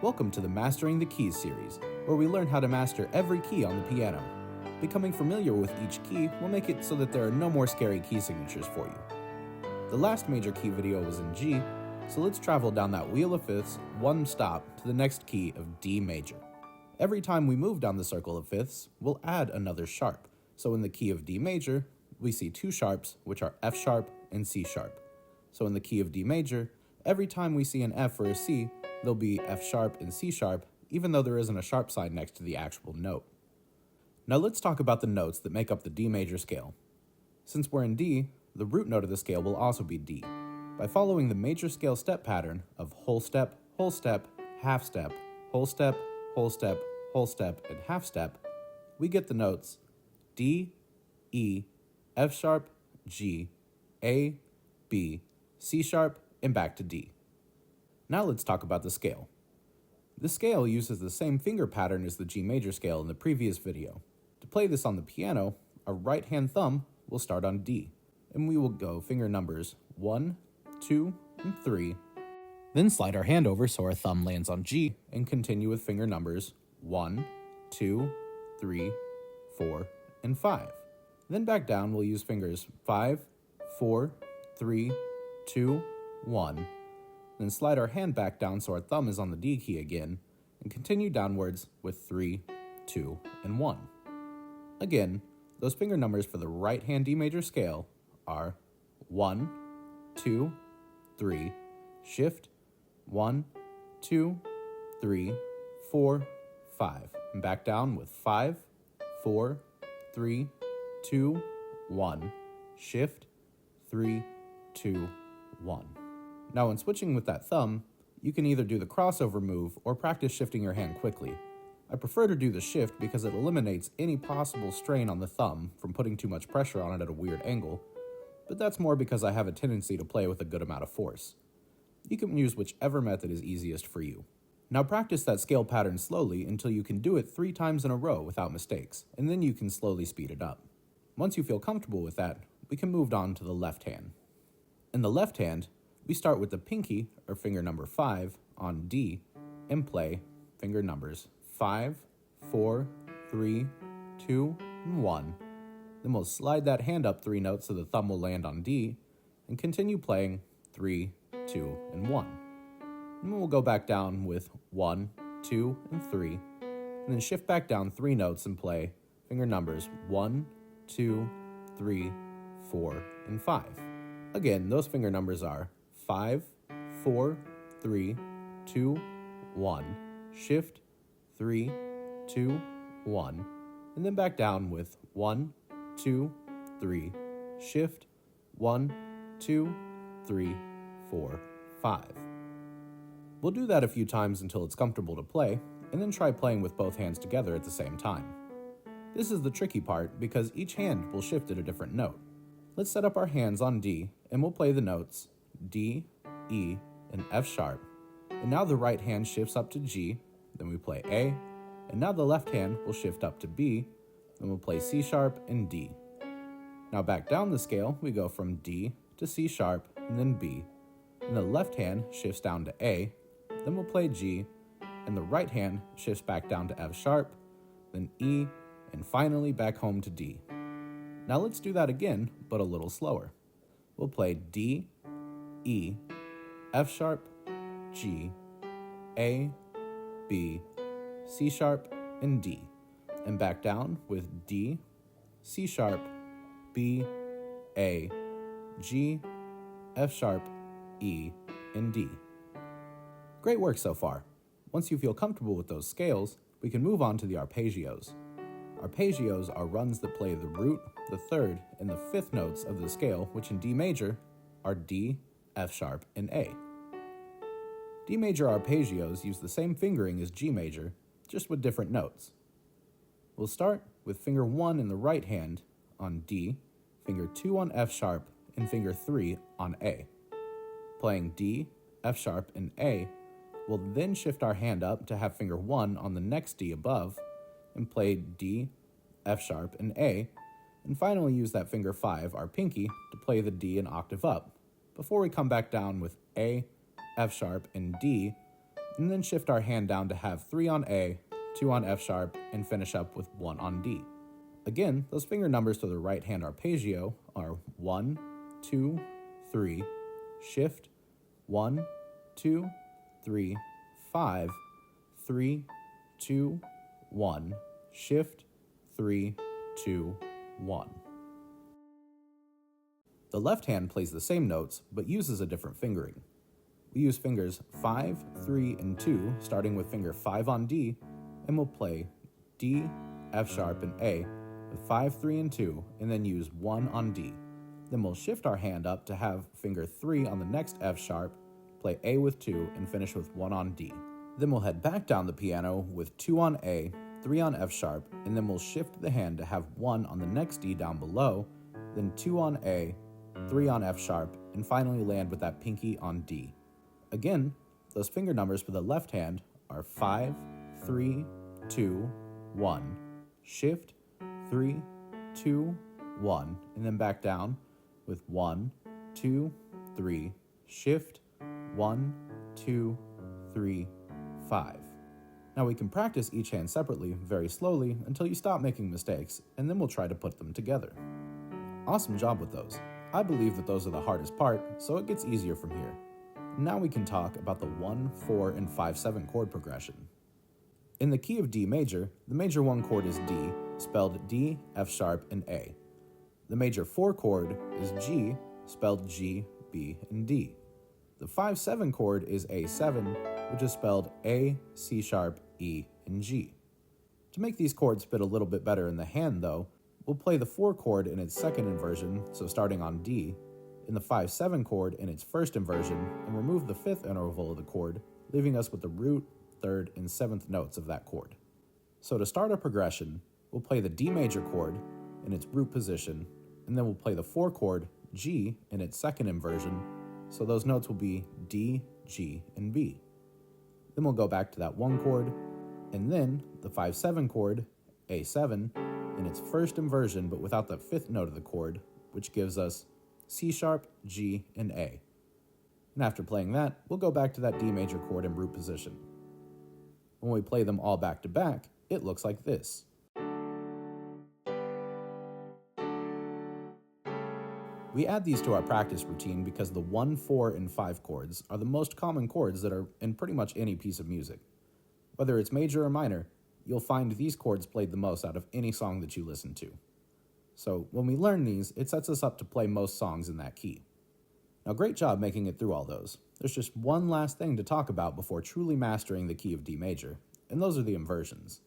Welcome to the Mastering the Keys series, where we learn how to master every key on the piano. Becoming familiar with each key will make it so that there are no more scary key signatures for you. The last major key video was in G, so let's travel down that wheel of fifths one stop to the next key of D major. Every time we move down the circle of fifths, we'll add another sharp. So in the key of D major, we see two sharps, which are F sharp and C sharp. So in the key of D major, every time we see an F or a C, there'll be F sharp and C sharp, even though there isn't a sharp sign next to the actual note. Now let's talk about the notes that make up the D major scale. Since we're in D, the root note of the scale will also be D. By following the major scale step pattern of whole step, half step, whole step, whole step, whole step, and half step, we get the notes D, E, F sharp, G, A, B, C sharp, and back to D. Now let's talk about the scale. The scale uses the same finger pattern as the G major scale in the previous video. To play this on the piano, our right hand thumb will start on D, and we will go finger numbers 1, 2, and 3, then slide our hand over so our thumb lands on G, and continue with finger numbers 1, 2, 3, 4, and 5. Then back down, we'll use fingers 5, 4, 3, 2, 1, then slide our hand back down so our thumb is on the D key again, and continue downwards with 3, 2, and 1. Again, those finger numbers for the right hand D major scale are 1, 2, 3, shift, 1, 2, 3, 4, 5, and back down with 5, 4, 3, 2, 1, shift, 3, 2, 1. Now when switching with that thumb, you can either do the crossover move or practice shifting your hand quickly. I prefer to do the shift because it eliminates any possible strain on the thumb from putting too much pressure on it at a weird angle, but that's more because I have a tendency to play with a good amount of force. You can use whichever method is easiest for you. Now practice that scale pattern slowly until you can do it 3 times in a row without mistakes, and then you can slowly speed it up. Once you feel comfortable with that, we can move on to the left hand. In the left hand, we start with the pinky, or finger number 5, on D, and play finger numbers 5, 4, 3, 2, and 1. Then we'll slide that hand up 3 notes so the thumb will land on D, and continue playing 3, 2, and 1. And then we'll go back down with 1, 2, and 3, and then shift back down 3 notes and play finger numbers 1, 2, 3, 4, and 5. Again, those finger numbers are 5, 4, 3, 2, 1, shift, 3, 2, 1, and then back down with 1, 2, 3, shift, 1, 2, 3, 4, 5. We'll do that a few times until it's comfortable to play, and then try playing with both hands together at the same time. This is the tricky part because each hand will shift at a different note. Let's set up our hands on D, and we'll play the notes D, E, and F sharp, and now the right hand shifts up to G, then we play A, and now the left hand will shift up to B, then we'll play C sharp and D. Now back down the scale, we go from D to C sharp and then B, and the left hand shifts down to A, then we'll play G, and the right hand shifts back down to F sharp, then E, and finally back home to D. Now let's do that again, but a little slower. We'll play D, E, F sharp, G, A, B, C sharp, and D, and back down with D, C sharp, B, A, G, F sharp, E, and D. Great work so far. Once you feel comfortable with those scales, we can move on to the arpeggios. Arpeggios are runs that play the root, the third, and the fifth notes of the scale, which in D major are D, F sharp, and A. D major arpeggios use the same fingering as G major, just with different notes. We'll start with finger 1 in the right hand on D, finger 2 on F sharp, and finger 3 on A. Playing D, F sharp, and A, we'll then shift our hand up to have finger 1 on the next D above, and play D, F sharp, and A, and finally use that finger 5, our pinky, to play the D an octave up, before we come back down with A, F sharp, and D, and then shift our hand down to have 3 on A, 2 on F sharp, and finish up with 1 on D. Again, those finger numbers to the right hand arpeggio are 1, 2, 3, shift, 1, 2, 3, 5, 3, 2, 1, shift, 3, 2, 1. The left hand plays the same notes, but uses a different fingering. We use fingers 5, 3, and 2, starting with finger 5 on D, and we'll play D, F sharp, and A with 5, 3, and 2, and then use 1 on D. Then we'll shift our hand up to have finger 3 on the next F sharp, play A with 2, and finish with 1 on D. Then we'll head back down the piano with 2 on A, 3 on F sharp, and then we'll shift the hand to have 1 on the next D down below, then 2 on A, 3 on F sharp, and finally land with that pinky on D. Again, those finger numbers for the left hand are 5, 3, 2, 1, shift, 3, 2, 1, and then back down with 1, 2, 3, shift, 1, 2, 3, 5. Now we can practice each hand separately very slowly until you stop making mistakes, and then we'll try to put them together. Awesome job with those. I believe that those are the hardest part, so it gets easier from here. Now we can talk about the 1, 4, and 5, 7 chord progression. In the key of D major, the major 1 chord is D, spelled D, F sharp, and A. The major 4 chord is G, spelled G, B, and D. The 5, 7 chord is A7, which is spelled A, C sharp, E, and G. To make these chords fit a little bit better in the hand though, we'll play the 4 chord in its second inversion, so starting on D, in the 5, 7 chord in its first inversion, and remove the 5th interval of the chord, leaving us with the root, 3rd, and 7th notes of that chord. So to start our progression, we'll play the D major chord in its root position, and then we'll play the 4 chord, G, in its second inversion, so those notes will be D, G, and B. Then we'll go back to that 1 chord, and then the 5, 7 chord, A7, in its first inversion but without the 5th note of the chord, which gives us C sharp, G, and A. And after playing that, we'll go back to that D major chord in root position. When we play them all back to back, it looks like this. We add these to our practice routine because the 1, 4, and 5 chords are the most common chords that are in pretty much any piece of music. Whether it's major or minor, you'll find these chords played the most out of any song that you listen to. So when we learn these, it sets us up to play most songs in that key. Now great job making it through all those. There's just one last thing to talk about before truly mastering the key of D major, and those are the inversions.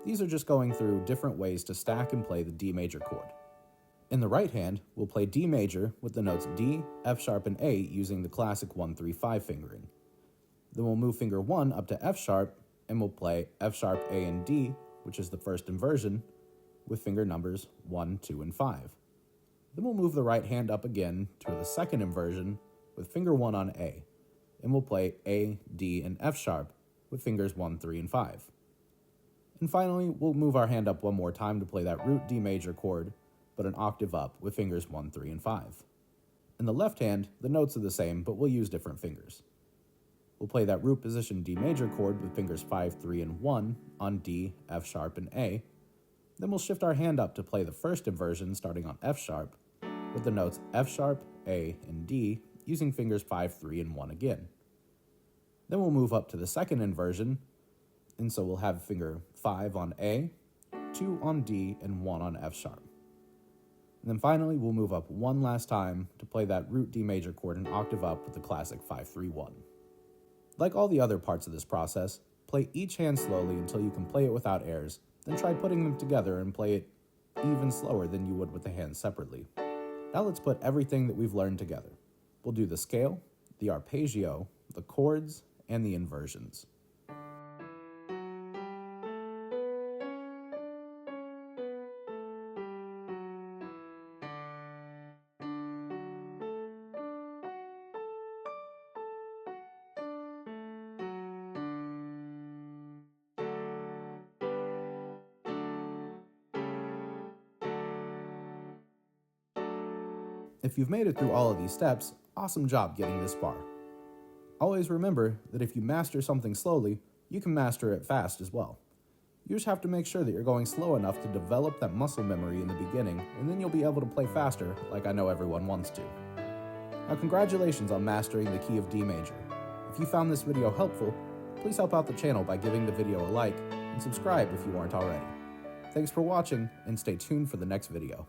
These are just going through different ways to stack and play the D major chord. In the right hand, we'll play D major with the notes D, F sharp, and A using the classic 1, 3, 5 fingering. Then we'll move finger 1 up to F sharp, and we'll play F sharp, A, and D, which is the first inversion, with finger numbers 1, 2, and 5. Then we'll move the right hand up again to the second inversion with finger 1 on A, and we'll play A, D, and F sharp with fingers 1, 3, and 5. And finally, we'll move our hand up one more time to play that root D major chord, but an octave up with fingers 1, 3, and 5. In the left hand, the notes are the same, but we'll use different fingers. We'll play that root position D major chord with fingers 5, 3, and 1 on D, F sharp, and A. Then we'll shift our hand up to play the first inversion starting on F sharp with the notes F sharp, A, and D using fingers 5, 3, and 1 again. Then we'll move up to the second inversion, and so we'll have finger 5 on A, 2 on D, and 1 on F sharp. And then finally, we'll move up one last time to play that root D major chord an octave up with the classic 5, 3, 1. Like all the other parts of this process, play each hand slowly until you can play it without airs, then try putting them together and play it even slower than you would with the hands separately. Now let's put everything that we've learned together. We'll do the scale, the arpeggio, the chords, and the inversions. If you've made it through all of these steps, awesome job getting this far. Always remember that if you master something slowly, you can master it fast as well. You just have to make sure that you're going slow enough to develop that muscle memory in the beginning, and then you'll be able to play faster like I know everyone wants to. Now congratulations on mastering the key of D major. If you found this video helpful, please help out the channel by giving the video a like, and subscribe if you aren't already. Thanks for watching, and stay tuned for the next video.